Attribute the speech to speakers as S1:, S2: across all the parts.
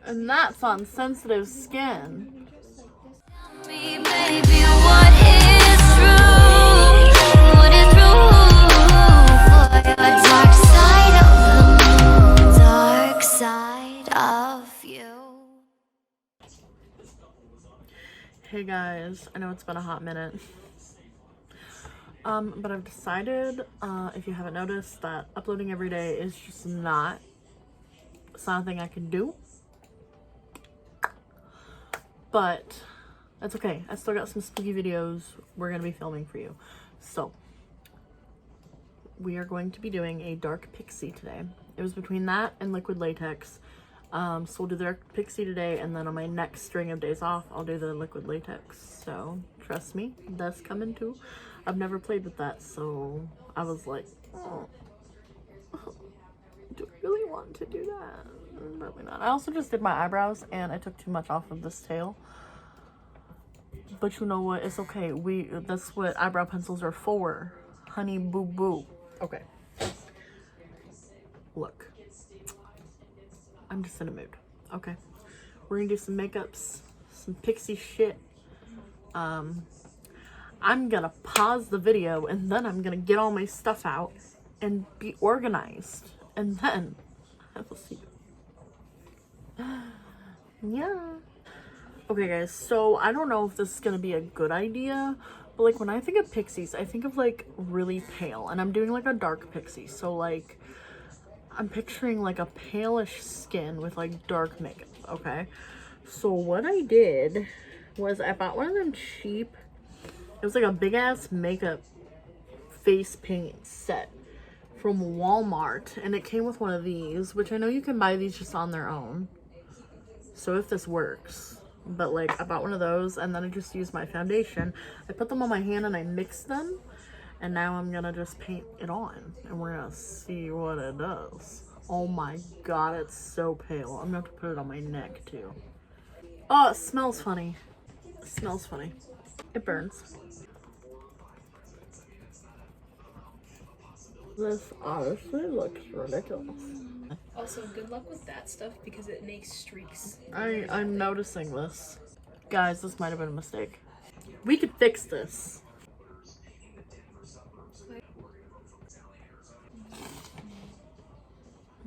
S1: And that's on sensitive skin.
S2: Baby, what is true? What is true for your dark side of the moon, dark side of you?
S1: Hey guys, I know it's been a hot minute. But I've decided, if you haven't noticed, that uploading every day is just not something I can do. But that's okay. I still got some spooky videos we're going to be filming for you. So, we are going to be doing a dark pixie today. It was between that and liquid latex. So we'll do the dark pixie today, and then on my next string of days off, I'll do the liquid latex. So, trust me, that's coming too. I've never played with that, so I was like, oh, do I really want to do that? Probably not. I also just did my eyebrows, and I took too much off of this tail. But you know what? It's okay. That's what eyebrow pencils are for. Honey boo boo. Okay. Look. I'm just in a mood. Okay. We're gonna do some makeups, some pixie shit. I'm gonna pause the video and then I'm gonna get all my stuff out and be organized. And then I will see you. Yeah. Okay guys, so I don't know if this is gonna be a good idea, but like when I think of pixies, I think of like really pale, and I'm doing like a dark pixie. So like I'm picturing like a palish skin with like dark makeup, okay? So what I did was I bought one of them cheap, it was like a big ass makeup face paint set from Walmart, and it came with one of these, which I know you can buy these just on their own. So if this works, but like I bought one of those, and then I just used my foundation. I put them on my hand and I mixed them, and now I'm gonna just paint it on, and we're gonna see what it does. Oh my god, it's so pale. I'm gonna have to put it on my neck too. Oh, it smells funny. It smells funny. It burns. This honestly looks ridiculous.
S3: Also, good luck with that stuff because it makes streaks.
S1: I'm noticing this. Guys, this might have been a mistake. We could fix this.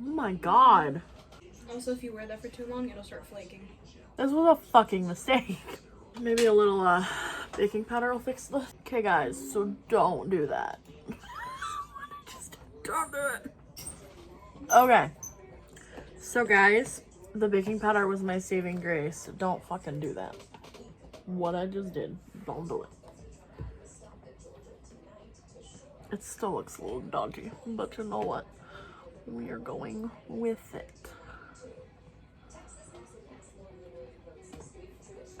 S1: Oh my god.
S3: Also, if you wear that for too long, it'll start flaking.
S1: This was a fucking mistake. Maybe a little baking powder will fix this. Okay guys, so don't do that. Just don't do it. Okay. So guys, the baking powder was my saving grace. Don't fucking do that. What I just did, don't do it. It still looks a little dodgy, but you know what? We are going with it.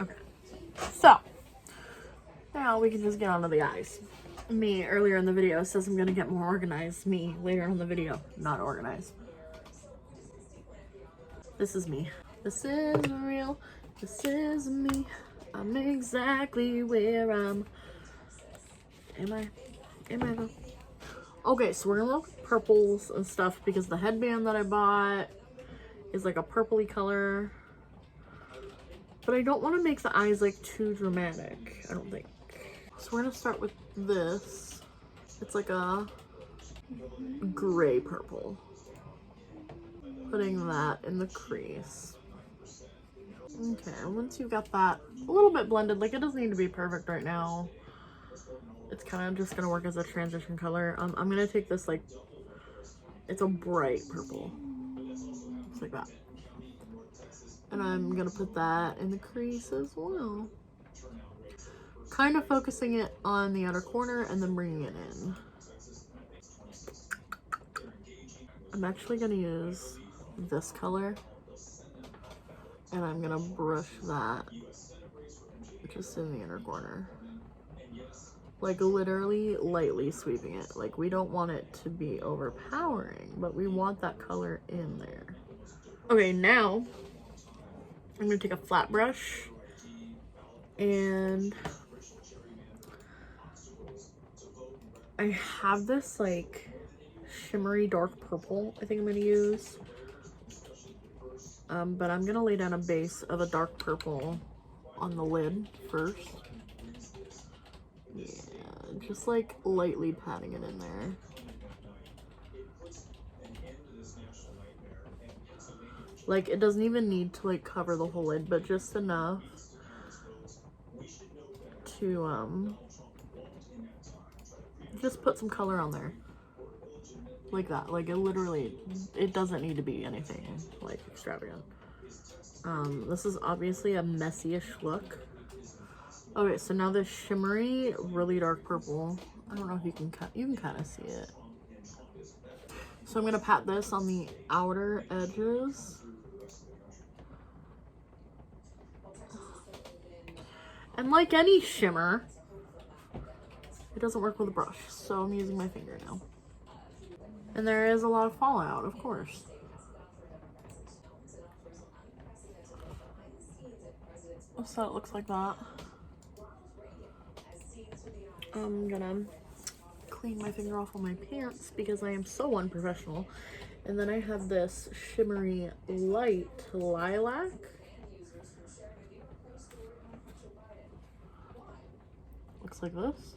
S1: Okay. So, now we can just get onto the eyes. Me, earlier in the video, says I'm gonna get more organized. Me, later in the video, not organized. This is me. This is real. This is me. I'm exactly where I'm. Am I though? Okay, so we're gonna look at purples and stuff because the headband that I bought is like a purpley color. But I don't want to make the eyes like too dramatic, I don't think. So we're gonna start with this. It's like a gray purple. Putting that in the crease. Okay, once you've got that a little bit blended, like it doesn't need to be perfect right now. It's kind of just gonna work as a transition color. I'm gonna take this like, it's a bright purple. Just like that. And I'm gonna put that in the crease as well. Kind of focusing it on the outer corner and then bringing it in. I'm actually gonna use this color, and I'm gonna brush that just in the inner corner. Like literally lightly sweeping it. Like we don't want it to be overpowering, but we want that color in there. Okay, now I'm gonna take a flat brush and I have this like shimmery dark purple I think I'm gonna use. But I'm gonna lay down a base of a dark purple on the lid first. Yeah, just like lightly patting it in there. Like, it doesn't even need to like cover the whole lid, but just enough to just put some color on there. Like that. Like, it literally, it doesn't need to be anything like extravagant. This is obviously a messy-ish look. Okay, so now this shimmery, really dark purple. I don't know if you can kind of see it. So I'm gonna pat this on the outer edges. And like any shimmer, it doesn't work with a brush, so I'm using my finger now. And there is a lot of fallout, of course. So it looks like that. I'm gonna clean my finger off on my pants because I am so unprofessional. And then I have this shimmery light lilac. Looks like this.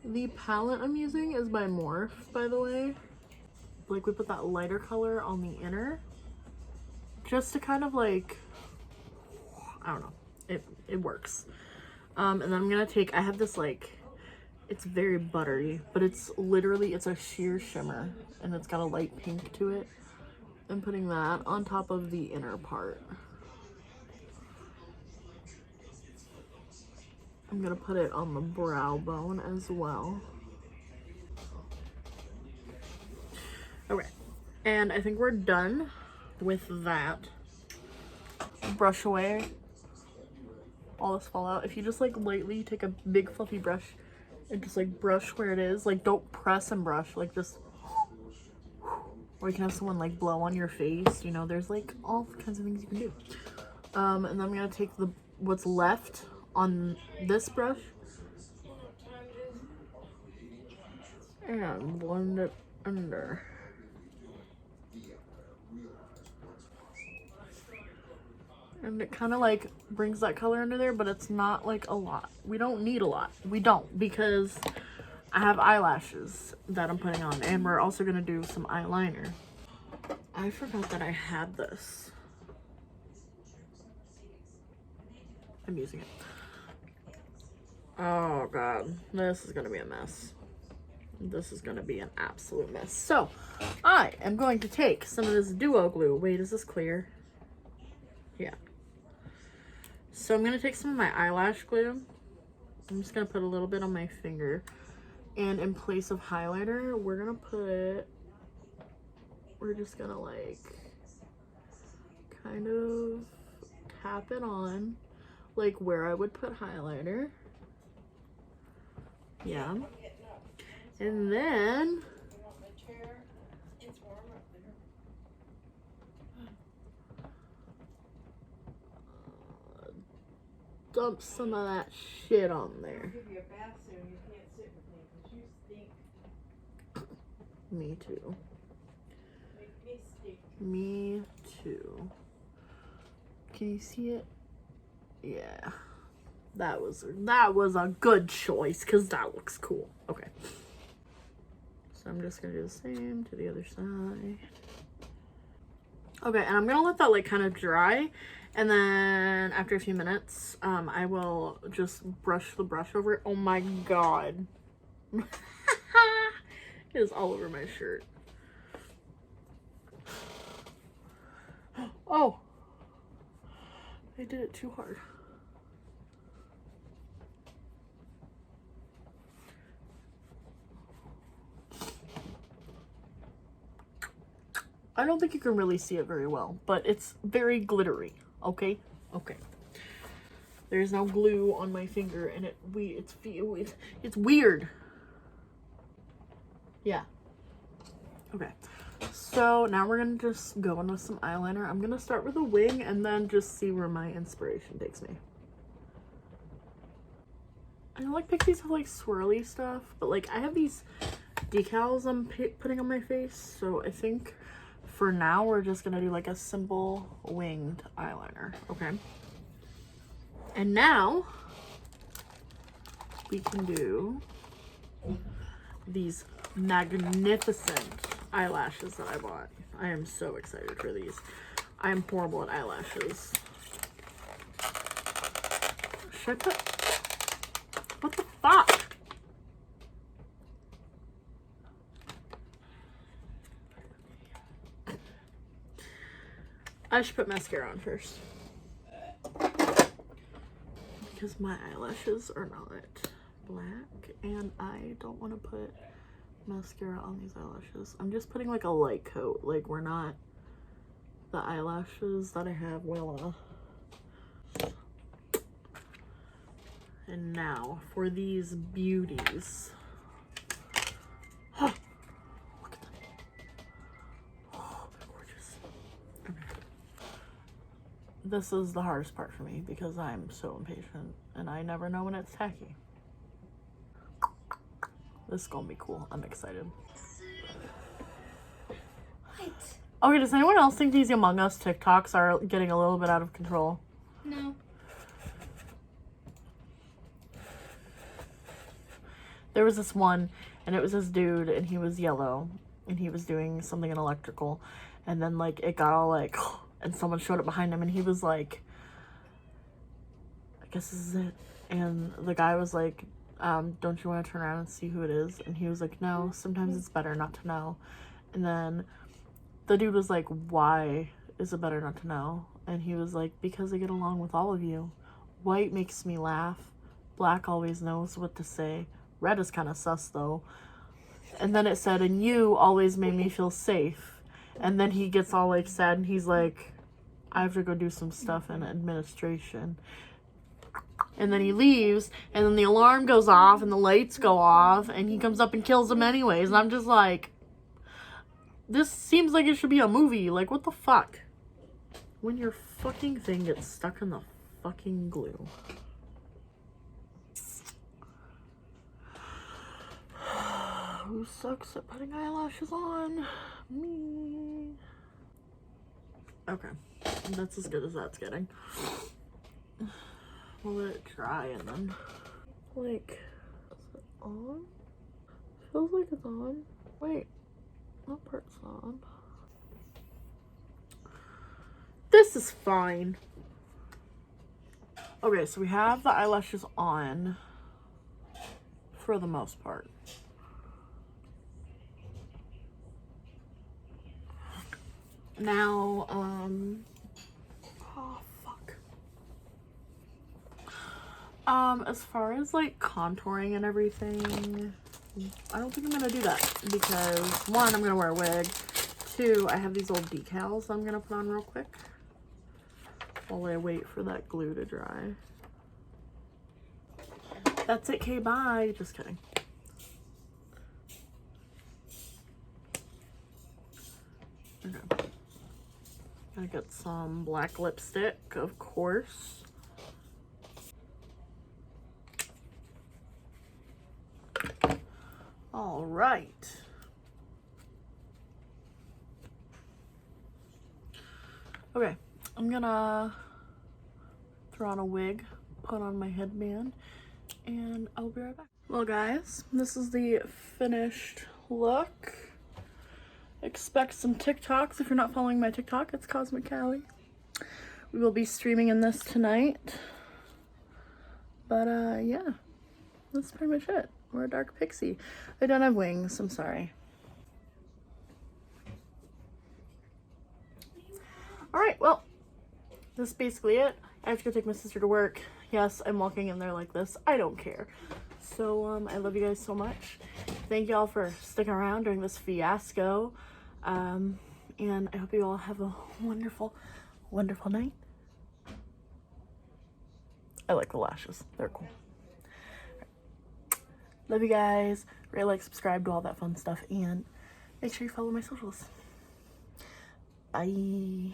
S1: The palette I'm using is by Morphe, by the way. Like, we put that lighter color on the inner just to kind of like, I don't know, it works. And then I'm gonna take, I have this like, it's very buttery, but it's literally, it's a sheer shimmer and it's got a light pink to it. I'm putting that on top of the inner part. I'm gonna put it on the brow bone as well. Okay, and I think we're done with that. Brush away all this fallout. If you just like lightly take a big fluffy brush and just like brush where it is, like don't press and brush, like just, or you can have someone like blow on your face, you know, there's like all kinds of things you can do. And then I'm gonna take the what's left on this brush and blend it under. And it kind of like brings that color under there, but it's not like a lot. We don't need a lot. We don't, because I have eyelashes that I'm putting on, and we're also gonna do some eyeliner. I forgot that I had this. I'm using it. Oh god, this is gonna be a mess. This is gonna be an absolute mess. So I am going to take some of this duo glue. Wait, is this clear? Yeah. So I'm gonna take some of my eyelash glue. I'm just gonna put a little bit on my finger, and in place of highlighter, we're just gonna like kind of tap it on like where I would put highlighter. Yeah. And then dump some of that shit on there. Me too. Me too. Can you see it? Yeah. That was a good choice because that looks cool. Okay. So I'm just gonna do the same to the other side. Okay, and I'm gonna let that like kind of dry, and then after a few minutes, I will just brush the brush over it. Oh my god. It is all over my shirt. Oh, I did it too hard. I don't think you can really see it very well, but it's very glittery. Okay, okay. There's no glue on my finger, and it's weird. Yeah. Okay. So now we're gonna just go in with some eyeliner. I'm gonna start with a wing and then just see where my inspiration takes me. I know like Pixies have like swirly stuff, but like I have these decals I'm putting on my face, so I think for now, we're just gonna do like a simple winged eyeliner, okay? And now we can do these magnificent eyelashes that I bought. I am so excited for these. I am horrible at eyelashes. Should I put... What the fuck? I should put mascara on first. Because my eyelashes are not black and I don't want to put mascara on these eyelashes. I'm just putting like a light coat. Like we're not the eyelashes that I have. Voila. And now for these beauties. Oh, look at them. Oh, they're gorgeous. Okay. This is the hardest part for me because I'm so impatient and I never know when it's tacky. This is gonna be cool. I'm excited.
S3: What?
S1: Okay, does anyone else think these Among Us TikToks are getting a little bit out of control?
S3: No.
S1: There was this one, and it was this dude, and he was yellow, and he was doing something in electrical, and then, like, it got all, like, and someone showed up behind him, and he was like, I guess this is it. And the guy was like, don't you want to turn around and see who it is? And he was like, no, sometimes it's better not to know. And then the dude was like, why is it better not to know? And he was like, because I get along with all of you. White makes me laugh. Black always knows what to say. Red is kind of sus though. And then it said, and you always made me feel safe. And then he gets all like sad and he's like, I have to go do some stuff in administration. And then he leaves and then the alarm goes off and the lights go off and he comes up and kills him anyways. And I'm just like, this seems like it should be a movie. Like, what the fuck? When your fucking thing gets stuck in the fucking glue. Who sucks at putting eyelashes on? Me. Okay, that's as good as that's getting. We'll let it dry and then, like, is it on? Feels like it's on. Wait, that part's on. This is fine. Okay, so we have the eyelashes on for the most part. Now, oh fuck. As far as like contouring and everything, I don't think I'm gonna do that because one, I'm gonna wear a wig. Two, I have these old decals I'm gonna put on real quick while I wait for that glue to dry. That's it, okay, bye. Just kidding. Okay. Gotta get some black lipstick, of course. All right. Okay, I'm gonna throw on a wig, put on my headband, and I'll be right back. Well guys, this is the finished look. Expect some TikToks. If you're not following my TikTok, it's Cosmic Callie. We will be streaming in this tonight. But yeah, that's pretty much it. We're a dark pixie. I don't have wings, I'm sorry. Alright, well, this is basically it. I have to go take my sister to work. Yes, I'm walking in there like this. I don't care. So, I love you guys so much. Thank you all for sticking around during this fiasco. And I hope you all have a wonderful, wonderful night. I like the lashes. They're cool. Love you guys. Rate, like, subscribe, do all that fun stuff. And make sure you follow my socials. Bye.